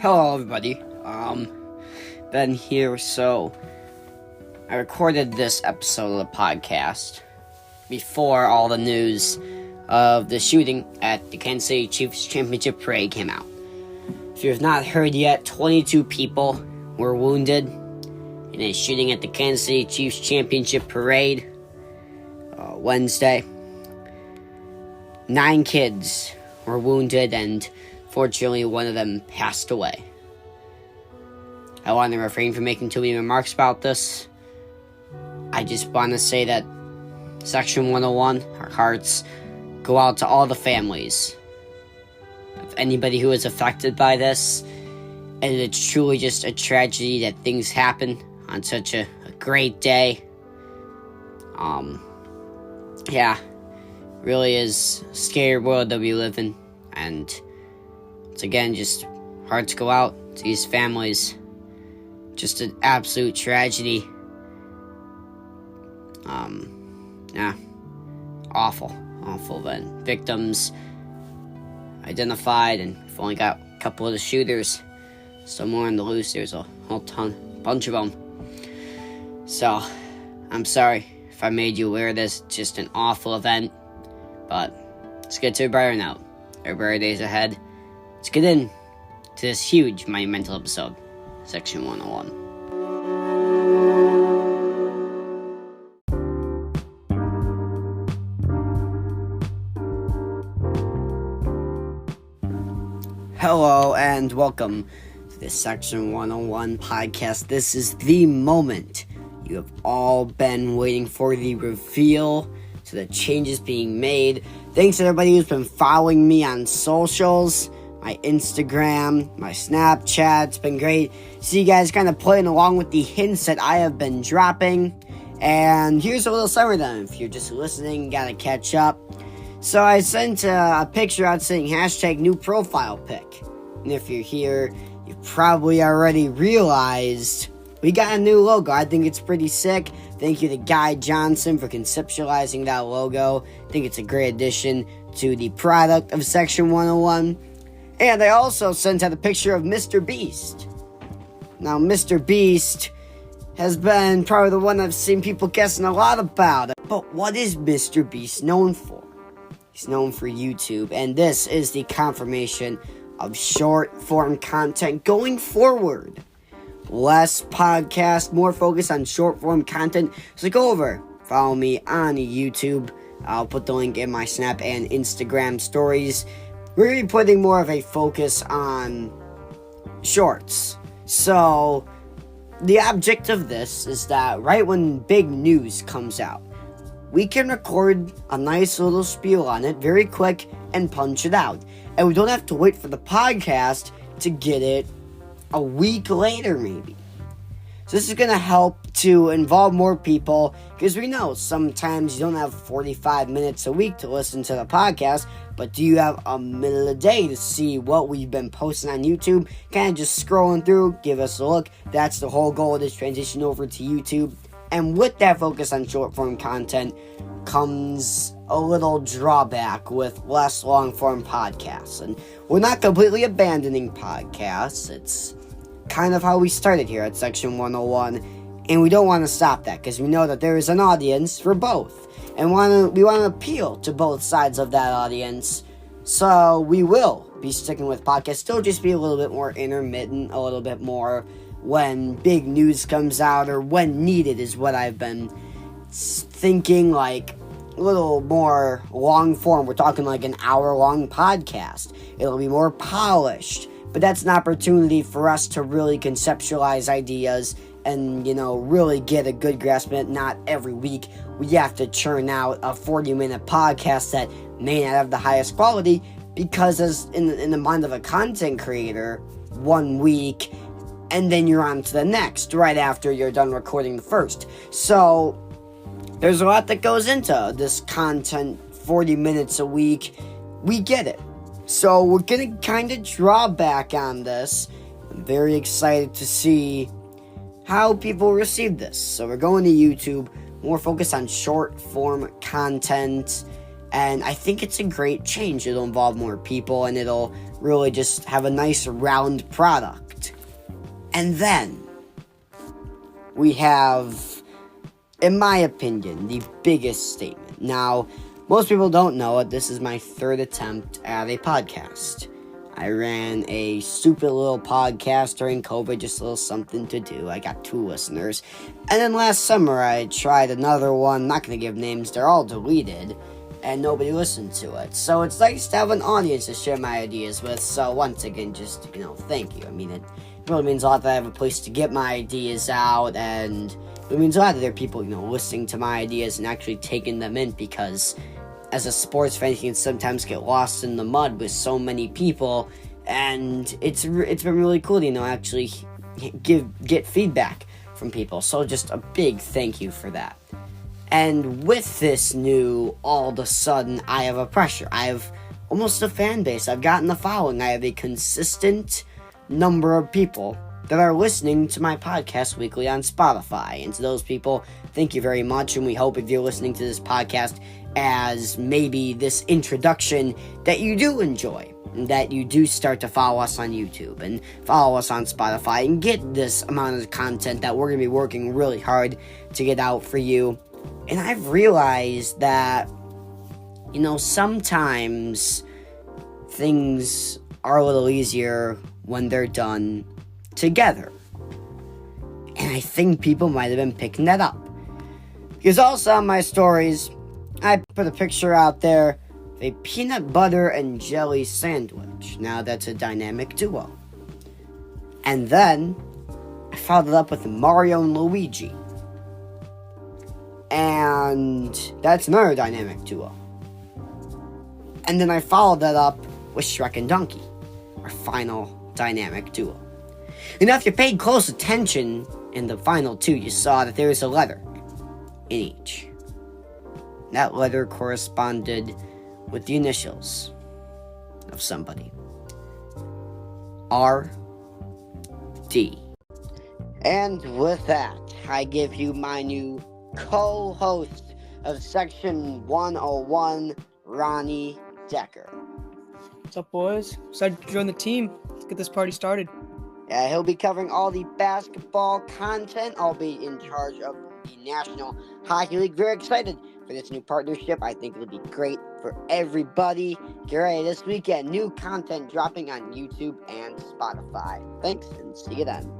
Hello, everybody. Ben here. So, I recorded this episode of the podcast before all the news of the shooting at the Kansas City Chiefs Championship Parade came out. If you have not heard yet, 22 people were wounded in a shooting at the Kansas City Chiefs Championship Parade Wednesday. 9 kids were wounded, and fortunately, one of them passed away. I want to refrain from making too many remarks about this. I just want to say that Section 101, our hearts go out to all the families of anybody who is affected by this. And it's truly just a tragedy that things happen on such a great day. Really is a scary world that we live in. And it's again, just hearts go out to these families. Just an absolute tragedy. Awful event. Victims identified, and we've only got a couple of the shooters. Still more on the loose. There's a bunch of them. So, I'm sorry if I made you aware of this. Just an awful event. But let's get to a brighter note. There are brighter days ahead. Let's get in to this huge monumental episode, Section 101. Hello and welcome to this Section 101 podcast. This is the moment you have all been waiting for, the reveal to the changes being made. Thanks to everybody who's been following me on socials, my Instagram, my Snapchat. It's been great. See you guys kind of playing along with the hints that I have been dropping. And here's a little summary then. If you're just listening, gotta catch up. So I sent a picture out saying hashtag new profile pic. And if you're here, you've probably already realized we got a new logo. I think it's pretty sick. Thank you to Guy Johnson for conceptualizing that logo. I think it's a great addition to the product of Section 101. And I also sent out a picture of Mr. Beast. Now, Mr. Beast has been probably the one I've seen people guessing a lot about. But what is Mr. Beast known for? He's known for YouTube, and this is the confirmation of short-form content going forward. Less podcast, more focus on short-form content. So go over, follow me on YouTube. I'll put the link in my Snap and Instagram stories. We're going to be putting more of a focus on shorts. So the object of this is that right when big news comes out, we can record a nice little spiel on it, very quick, and punch it out. And we don't have to wait for the podcast to get it a week later, maybe. So this is going to help to involve more people, because we know sometimes you don't have 45 minutes a week to listen to the podcast, but do you have a minute a day to see what we've been posting on YouTube? Kind of just scrolling through, give us a look. That's the whole goal of this transition over to YouTube. And with that focus on short-form content comes a little drawback with less long-form podcasts. And we're not completely abandoning podcasts. It's kind of how we started here at Section 101. And we don't want to stop that, because we know that there is an audience for both. And we want to appeal to both sides of that audience. So we will be sticking with podcasts. Still just be a little bit more intermittent, a little bit more when big news comes out, or when needed, is what I've been thinking, like a little more long form. We're talking like an hour-long podcast. It'll be more polished, but that's an opportunity for us to really conceptualize ideas and, really get a good grasp of it. Not every week we have to churn out a 40-minute podcast that may not have the highest quality, because as in the mind of a content creator, 1 week and then you're on to the next right after you're done recording the first. So there's a lot that goes into this content, 40 minutes a week. We get it. So we're going to kind of draw back on this. I'm very excited to see how people receive this. So we're going to YouTube, more focused on short form content. And I think it's a great change. It'll involve more people, and it'll really just have a nice round product. And then we have, in my opinion, the biggest statement. Now, most people don't know it. This is my third attempt at a podcast. I ran a stupid little podcast during COVID, just a little something to do. I got 2 listeners. And then last summer, I tried another one. Not going to give names. They're all deleted. And nobody listened to it. So it's nice to have an audience to share my ideas with. So once again, just, thank you. I mean, it really means a lot that I have a place to get my ideas out. And it means a lot that there are people, listening to my ideas and actually taking them in, because as a sports fan, you can sometimes get lost in the mud with so many people, and it's been really cool to, actually get feedback from people. So just a big thank you for that. And with this new, all of a sudden, I have a pressure. I have almost a fan base. I've gotten a following. I have a consistent number of people that are listening to my podcast weekly on Spotify. And to those people, thank you very much. And we hope if you're listening to this podcast as maybe this introduction, that you do enjoy, that you do start to follow us on YouTube and follow us on Spotify and get this amount of content that we're going to be working really hard to get out for you. And I've realized that, sometimes things are a little easier when they're done together. And I think people might have been picking that up. Because also on my stories, I put a picture out there of a peanut butter and jelly sandwich. Now that's a dynamic duo. And then I followed it up with Mario and Luigi. And that's another dynamic duo. And then I followed that up with Shrek and Donkey, our final dynamic duo. And now if you paid close attention in the final 2, you saw that there is a letter in each. That letter corresponded with the initials of somebody. R.D. And with that, I give you my new co-host of Section 101, Ronnie Decker. What's up, boys? Decided to join the team. Let's get this party started. Yeah, he'll be covering all the basketball content. I'll be in charge of the National Hockey League. Very excited for this new partnership. I think it'll be great for everybody. Get ready this weekend. New content dropping on YouTube and Spotify. Thanks, and see you then.